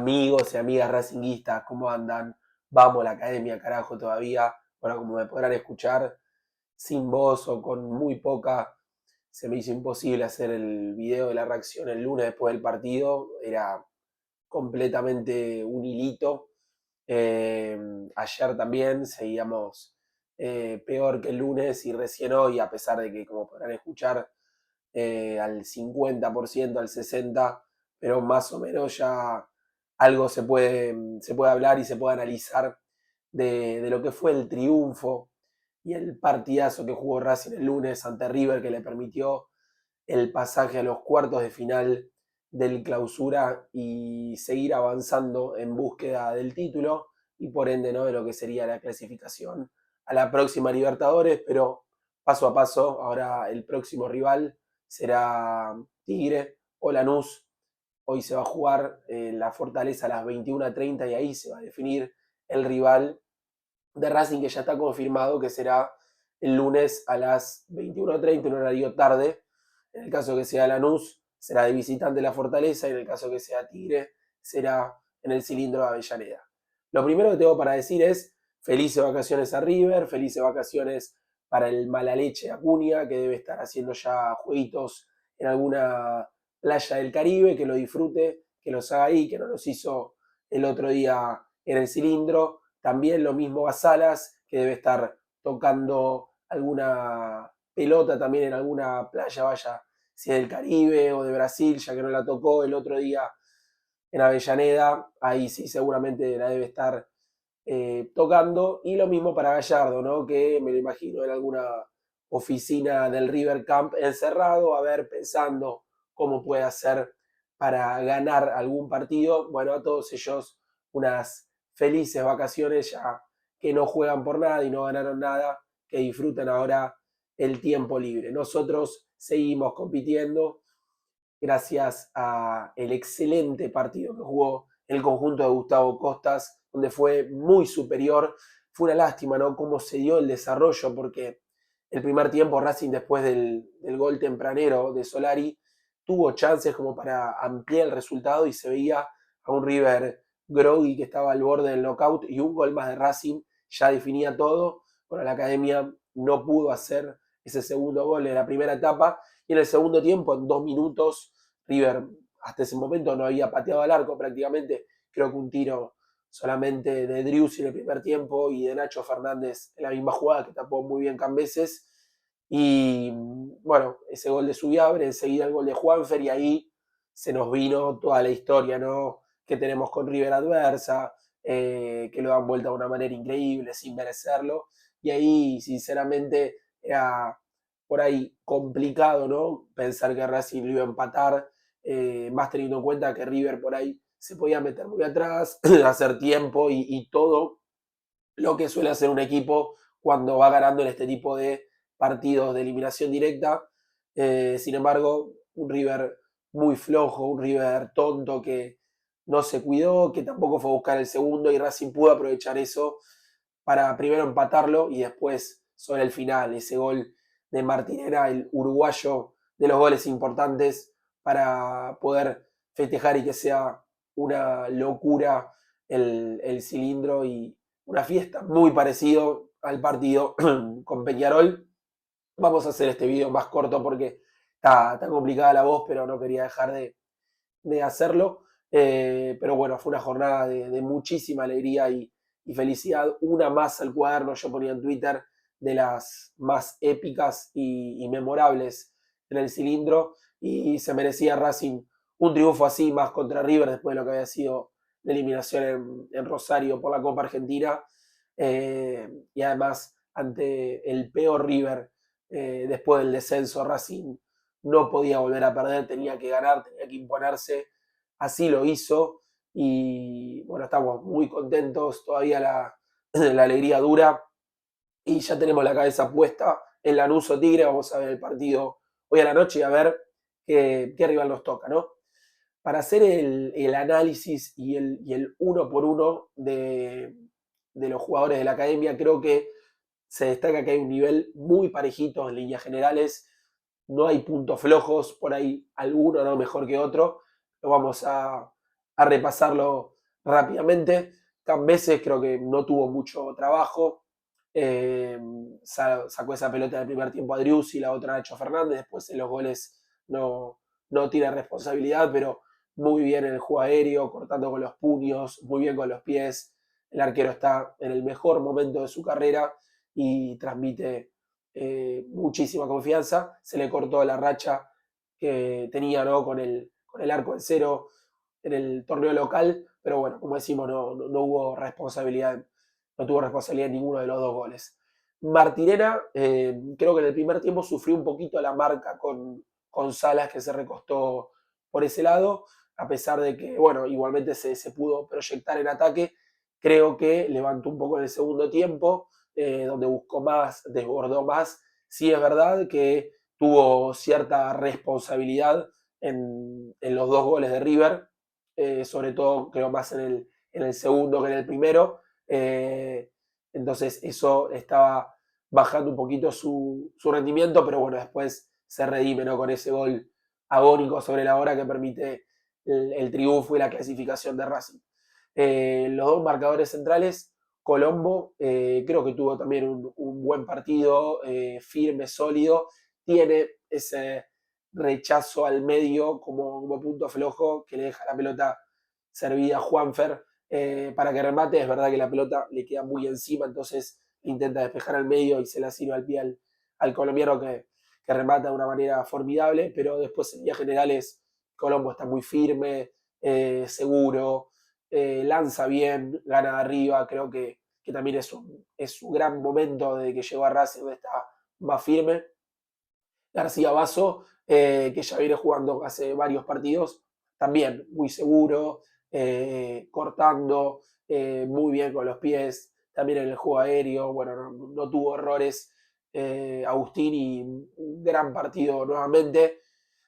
Amigos y amigas racinguistas, ¿cómo andan? Vamos a la academia, carajo, todavía. Bueno, como me podrán escuchar, sin voz o con muy poca, se me hizo imposible hacer el video de la reacción el lunes después del partido. Era completamente un hilito. Eh, Ayer también seguíamos peor que el lunes y recién hoy, a pesar de que, como podrán escuchar, al 50%, al 60%, pero más o menos ya algo se puede hablar y se puede analizar de lo que fue el triunfo y el partidazo que jugó Racing el lunes ante River, que le permitió el pasaje a los cuartos de final del Clausura y seguir avanzando en búsqueda del título y por ende, ¿no?, de lo que sería la clasificación a la próxima Libertadores, pero paso a paso. Ahora el próximo rival será Tigre o Lanús. Hoy se va a jugar en la Fortaleza a las 21:30 y ahí se va a definir el rival de Racing, que ya está confirmado que será el lunes a las 21:30, un horario tarde. En el caso que sea Lanús, será de visitante la Fortaleza, y en el caso que sea Tigre, será en el Cilindro de Avellaneda. Lo primero que tengo para decir es felices vacaciones a River, felices vacaciones para el mala leche Acuña, que debe estar haciendo ya jueguitos en alguna playa del Caribe, que lo disfrute, que los haga ahí, que no los hizo el otro día en el Cilindro. También lo mismo a Salas, que debe estar tocando alguna pelota también en alguna playa, vaya, si es del Caribe o de Brasil, ya que no la tocó el otro día en Avellaneda. Ahí sí seguramente la debe estar tocando. Y lo mismo para Gallardo, ¿no?, que me lo imagino en alguna oficina del River Camp encerrado, a ver, pensando cómo puede hacer para ganar algún partido. Bueno, a todos ellos unas felices vacaciones, ya que no juegan por nada y no ganaron nada, que disfruten ahora el tiempo libre. Nosotros seguimos compitiendo gracias a el excelente partido que jugó el conjunto de Gustavo Costas, donde fue muy superior. Fue una lástima, ¿no?, cómo se dio el desarrollo, porque el primer tiempo Racing, después del gol tempranero de Solari, tuvo chances como para ampliar el resultado y se veía a un River groggy que estaba al borde del knockout, y un gol más de Racing ya definía todo. Bueno, la academia no pudo hacer ese segundo gol en la primera etapa, y en el segundo tiempo, en 2 minutos, River hasta ese momento no había pateado al arco prácticamente. Creo que un tiro solamente de Driussi en el primer tiempo y de Nacho Fernández en la misma jugada, que tapó muy bien Cambeses. Y bueno, ese gol de Subiabre, enseguida el gol de Juanfer, y ahí se nos vino toda la historia, ¿no?, que tenemos con River adversa, que lo dan vuelta de una manera increíble, sin merecerlo. Y ahí, sinceramente, era por ahí complicado, ¿no?, pensar que Racing lo iba a empatar, más teniendo en cuenta que River por ahí se podía meter muy atrás, hacer tiempo y todo lo que suele hacer un equipo cuando va ganando en este tipo de partidos de eliminación directa. Sin embargo, un River muy flojo, un River tonto que no se cuidó, que tampoco fue a buscar el segundo, y Racing pudo aprovechar eso para primero empatarlo y después, sobre el final, ese gol de Martinera, el uruguayo de los goles importantes, para poder festejar y que sea una locura el cilindro y una fiesta muy parecido al partido con Peñarol. Vamos a hacer este video más corto porque está complicada la voz, pero no quería dejar de hacerlo. Pero bueno, fue una jornada de muchísima alegría y felicidad. Una más al cuaderno, yo ponía en Twitter, de las más épicas y memorables en el cilindro. Y se merecía Racing un triunfo así, más contra River, después de lo que había sido la eliminación en Rosario por la Copa Argentina. Y además, ante el peor River después del descenso, Racing no podía volver a perder, tenía que ganar, tenía que imponerse. Así lo hizo y bueno, estamos muy contentos. Todavía la alegría dura y ya tenemos la cabeza puesta en Lanús o Tigre. Vamos a ver el partido hoy a la noche y a ver qué rival nos toca, ¿no? Para hacer el análisis y el uno por uno de los jugadores de la academia, creo que se destaca que hay un nivel muy parejito en líneas generales. No hay puntos flojos, por ahí alguno no mejor que otro. Lo vamos a a repasarlo rápidamente. Cambeses creo que no tuvo mucho trabajo. Sacó esa pelota del primer tiempo a Driussi y la otra a Nacho Fernández. Después en los goles no tiene responsabilidad, pero muy bien en el juego aéreo, cortando con los puños, muy bien con los pies. El arquero está en el mejor momento de su carrera y transmite muchísima confianza. Se le cortó la racha que tenía, ¿no?, con el arco en cero en el torneo local, pero bueno, como decimos, no hubo responsabilidad, no tuvo responsabilidad en ninguno de los dos goles. Martirena, creo que en el primer tiempo sufrió un poquito la marca con Salas, que se recostó por ese lado, a pesar de que, bueno, igualmente se pudo proyectar en ataque. Creo que levantó un poco en el segundo tiempo, donde buscó más, desbordó más. Sí es verdad que tuvo cierta responsabilidad en los dos goles de River, sobre todo creo más en el segundo que en el primero. Entonces eso estaba bajando un poquito su rendimiento, pero bueno, después se redime, ¿no?, con ese gol agónico sobre la hora que permite el triunfo y la clasificación de Racing. Los dos marcadores centrales, Colombo, creo que tuvo también un buen partido, firme, sólido, tiene ese rechazo al medio como punto flojo que le deja la pelota servida a Juanfer para que remate. Es verdad que la pelota le queda muy encima, entonces intenta despejar al medio y se la sirve al pie al colombiano que remata de una manera formidable, pero después en líneas generales Colombo está muy firme, seguro, lanza bien, gana de arriba. Creo que también es un gran momento de que llegó a Racing, donde está más firme. García Basso, que ya viene jugando hace varios partidos, también muy seguro, cortando, muy bien con los pies, también en el juego aéreo. Bueno, no tuvo errores. Agustín, y un gran partido nuevamente.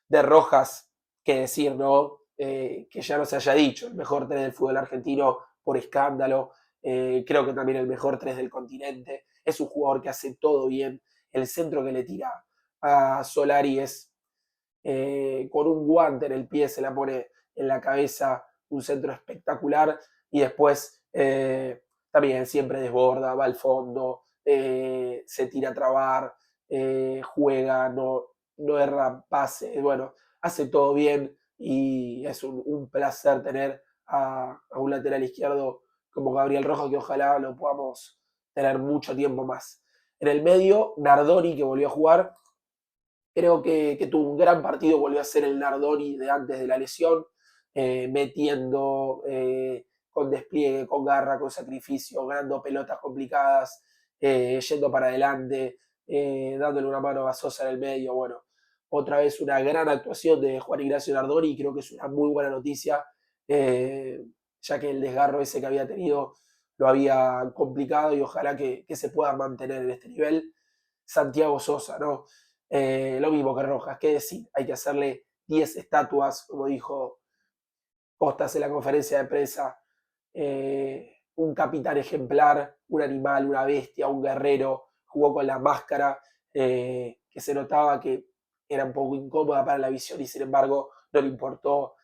De Rojas, que decir, ¿no? Que ya no se haya dicho, el mejor 3 del fútbol argentino por escándalo. Creo que también el mejor 3 del continente. Es un jugador que hace todo bien. El centro que le tira a Solari es con un guante en el pie, se la pone en la cabeza, un centro espectacular. Y después también siempre desborda, va al fondo, se tira a trabar, juega, no erra pase. Bueno, hace todo bien y es un placer tener a un lateral izquierdo como Gabriel Rojo, que ojalá lo podamos tener mucho tiempo más. En el medio, Nardoni, que volvió a jugar. Creo que tuvo un gran partido, volvió a ser el Nardoni de antes de la lesión, metiendo con despliegue, con garra, con sacrificio, ganando pelotas complicadas, yendo para adelante, dándole una mano a Sosa en el medio. Bueno, otra vez una gran actuación de Juan Ignacio Nardoni, y creo que es una muy buena noticia, eh, ya que el desgarro ese que había tenido lo había complicado, y ojalá que se pueda mantener en este nivel. Santiago Sosa, ¿no? Lo mismo que Rojas, qué decir, hay que hacerle 10 estatuas, como dijo Costas en la conferencia de prensa. Un capitán ejemplar, un animal, una bestia, un guerrero. Jugó con la máscara, que se notaba que era un poco incómoda para la visión, y sin embargo no le importó,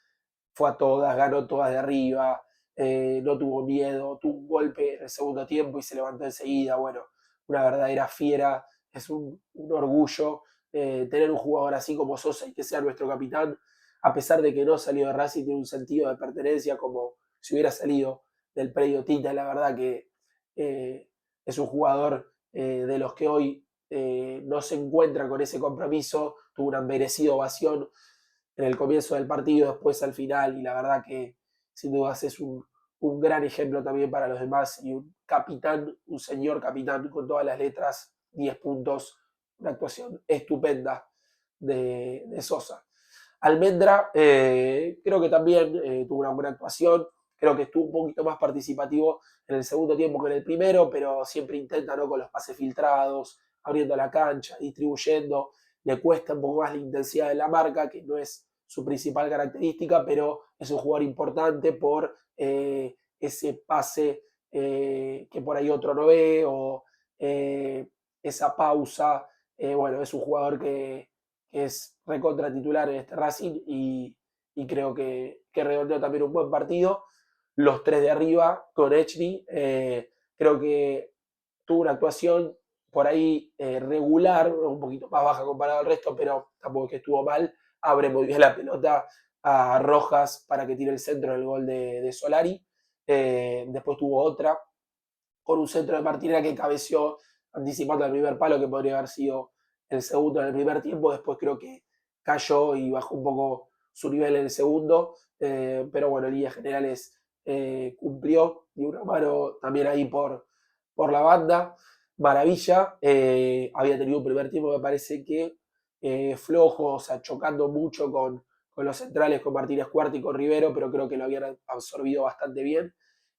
fue a todas, ganó todas de arriba, no tuvo miedo, tuvo un golpe en el segundo tiempo y se levantó enseguida. Bueno, una verdadera fiera. Es un orgullo tener un jugador así como Sosa y que sea nuestro capitán, a pesar de que no salió de Racing. Tiene un sentido de pertenencia como si hubiera salido del predio Tita. La verdad que es un jugador de los que hoy no se encuentra con ese compromiso. Tuvo una merecida ovación en el comienzo del partido, después al final, y la verdad que sin dudas es un gran ejemplo también para los demás, y un capitán, un señor capitán con todas las letras. 10 puntos, una actuación estupenda de Sosa. Almendra, creo que también tuvo una buena actuación. Creo que estuvo un poquito más participativo en el segundo tiempo que en el primero, pero siempre intenta, ¿no?, con los pases filtrados, abriendo la cancha, distribuyendo. Le cuesta un poco más la intensidad de la marca, que no es su principal característica, pero es un jugador importante por ese pase que por ahí otro no ve, o esa pausa. Bueno, es un jugador que es recontra titular en este Racing, y y creo que redondeó también un buen partido. Los tres de arriba con Echny, creo que tuvo una actuación por ahí regular, un poquito más baja comparado al resto, pero tampoco es que estuvo mal. Abre muy bien la pelota a Rojas para que tire el centro del gol de Solari. Después tuvo otra con un centro de Martinera que cabeció anticipando el primer palo, que podría haber sido el segundo en el primer tiempo. Después creo que cayó y bajó un poco su nivel en el segundo, pero bueno, en líneas generales cumplió, y una mano también ahí por la banda. Maravilla, había tenido un primer tiempo, me parece que flojo, o sea, chocando mucho con los centrales, con Martínez Cuarta y con Rivero, pero creo que lo habían absorbido bastante bien.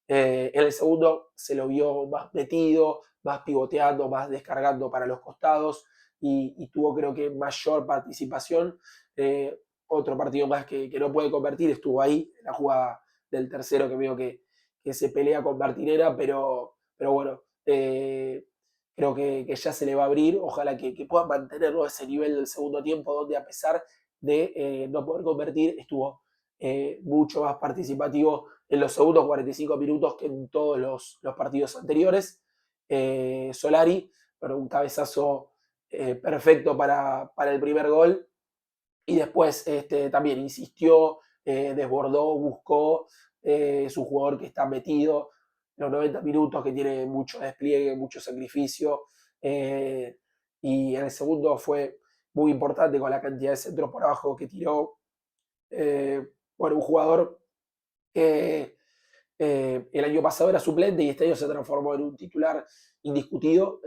En el segundo se lo vio más metido, más pivoteando, más descargando para los costados y tuvo creo que mayor participación. Otro partido más que no puede convertir, estuvo ahí en la jugada del tercero que veo que se pelea con Martinera, pero bueno, creo que ya se le va a abrir. Ojalá que pueda mantenerlo a ese nivel del segundo tiempo, donde a pesar de no poder convertir, estuvo mucho más participativo en los segundos 45 minutos que en todos los partidos anteriores. Solari, pero un cabezazo perfecto para el primer gol. Y después también insistió, desbordó, buscó. Es un jugador que está metido los 90 minutos, que tiene mucho despliegue, mucho sacrificio. eh, y en el segundo fue muy importante con la cantidad de centros por abajo que tiró. Eh, bueno, un jugador que el año pasado era suplente y este año se transformó en un titular indiscutido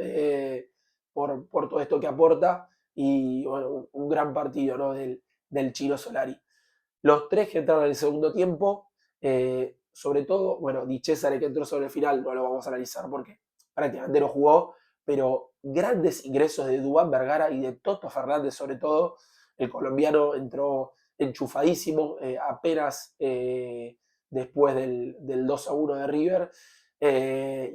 por todo esto que aporta y bueno, un gran partido, ¿no? del Chino Solari. Los tres que entraron en el segundo tiempo, sobre todo, bueno, Di Cesare que entró sobre el final, no lo vamos a analizar porque prácticamente no jugó, pero grandes ingresos de Duván Vergara y de Toto Fernández, sobre todo. El colombiano entró enchufadísimo, apenas después del 2-1 de River,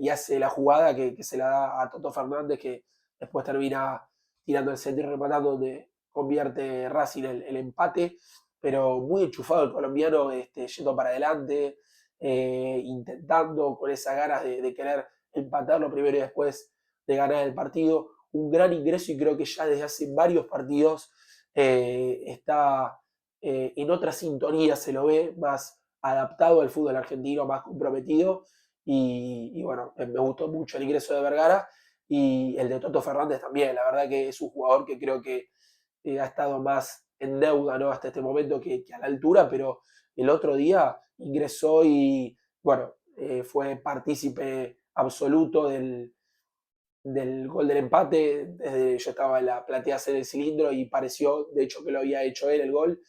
y hace la jugada que se la da a Toto Fernández, que después termina tirando el centro y rematando, donde convierte Racing el empate, pero muy enchufado el colombiano, yendo para adelante, intentando con esas ganas de querer empatarlo primero y después de ganar el partido. Un gran ingreso y creo que ya desde hace varios partidos está en otra sintonía, se lo ve más adaptado al fútbol argentino, más comprometido. Y bueno, me gustó mucho el ingreso de Vergara y el de Toto Fernández también. La verdad que es un jugador que creo que ha estado más en deuda, ¿no? Hasta este momento que a la altura, pero el otro día ingresó y, bueno, fue partícipe absoluto del gol del empate. Desde yo estaba en la platea hacer el cilindro y pareció, de hecho, que lo había hecho él el gol.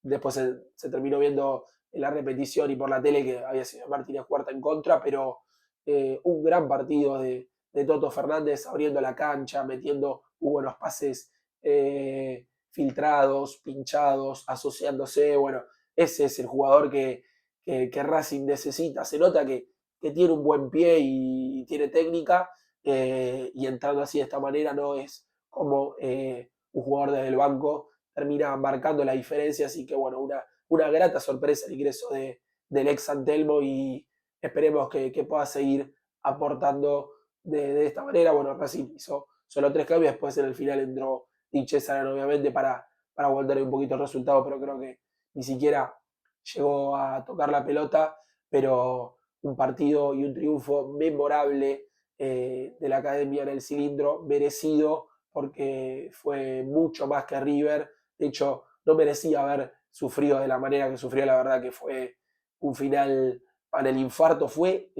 Después se terminó viendo en la repetición y por la tele que había sido Martínez Cuarta en contra, pero un gran partido de Toto Fernández abriendo la cancha, metiendo buenos pases filtrados, pinchados, asociándose. Bueno, ese es el jugador que Racing necesita. Se nota que tiene un buen pie y tiene técnica, y entrando así de esta manera no es como un jugador desde el banco termina marcando la diferencia, así que bueno, una grata sorpresa el ingreso del ex Antelmo y esperemos que pueda seguir aportando de esta manera. Bueno, Racing hizo solo 3 cambios, después en el final entró Di Cesare obviamente para volver un poquito el resultado, pero creo que ni siquiera llegó a tocar la pelota, pero un partido y un triunfo memorable de la Academia en el cilindro, merecido, porque fue mucho más que River. De hecho, no merecía haber sufrido de la manera que sufrió, la verdad que fue un final para el infarto. Fue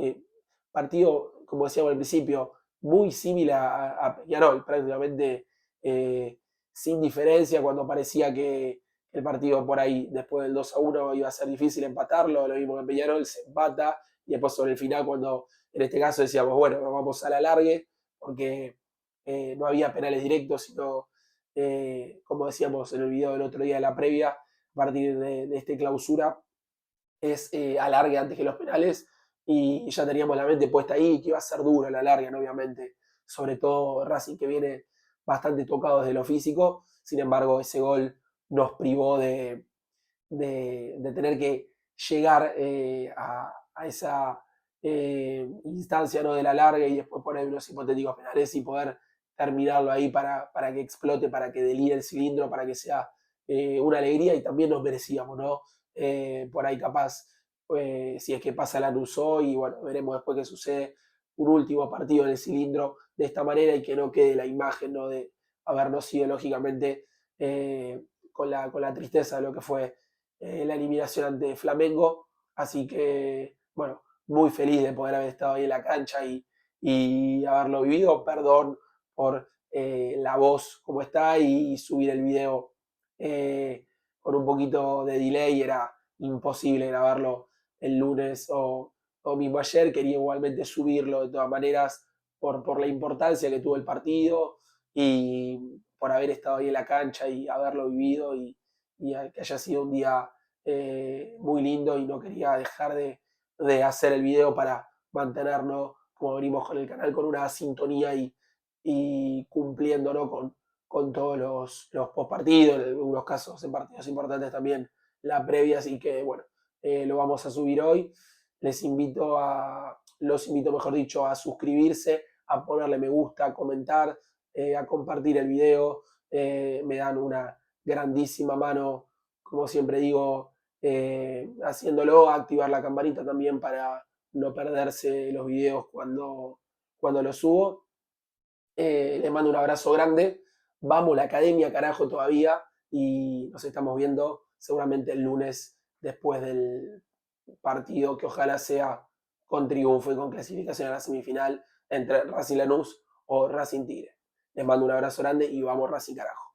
partido, como decíamos al principio, muy similar a Peñarol, prácticamente sin diferencia, cuando parecía que el partido por ahí, después del 2-1, iba a ser difícil empatarlo. Lo mismo que en Peñarol, se empata y después sobre el final, cuando en este caso decíamos, bueno, vamos a la largue, porque no había penales directos, sino, como decíamos en el video del otro día de la previa, a partir de esta clausura, es alargue antes que los penales, y ya teníamos la mente puesta ahí, que iba a ser duro la larga, ¿no? Obviamente, sobre todo Racing, que viene bastante tocado desde lo físico. Sin embargo, ese gol nos privó de tener que llegar a esa instancia, ¿no?, de la larga y después poner unos hipotéticos penales y poder terminarlo ahí para que explote, para que delire el cilindro, para que sea una alegría y también nos merecíamos, ¿no? Por ahí capaz, si es que pasa Lanús hoy, y bueno, veremos después qué sucede, un último partido en el cilindro de esta manera y que no quede la imagen, ¿no?, de habernos sido lógicamente con la tristeza de lo que fue la eliminación ante Flamengo. Así que, bueno, muy feliz de poder haber estado ahí en la cancha y haberlo vivido. Perdón por la voz como está y subir el video con un poquito de delay. Era imposible grabarlo el lunes o mismo ayer. Quería igualmente subirlo de todas maneras por la importancia que tuvo el partido y por haber estado ahí en la cancha y haberlo vivido y que haya sido un día muy lindo y no quería dejar de hacer el video para mantenernos, como venimos con el canal, con una sintonía y cumpliendo, ¿no?, con todos los postpartidos, en algunos casos en partidos importantes también la previa, así que bueno, lo vamos a subir hoy. Los invito, mejor dicho, a suscribirse, a ponerle me gusta, a comentar, a compartir el video. Me dan una grandísima mano, como siempre digo, haciéndolo, a activar la campanita también para no perderse los videos cuando los subo. Les mando un abrazo grande. Vamos la academia, carajo, todavía. Y nos estamos viendo seguramente el lunes después del partido que ojalá sea con triunfo y con clasificación a la semifinal entre Racing Lanús o Racing Tigre. Les mando un abrazo grande y vamos Racing, carajo.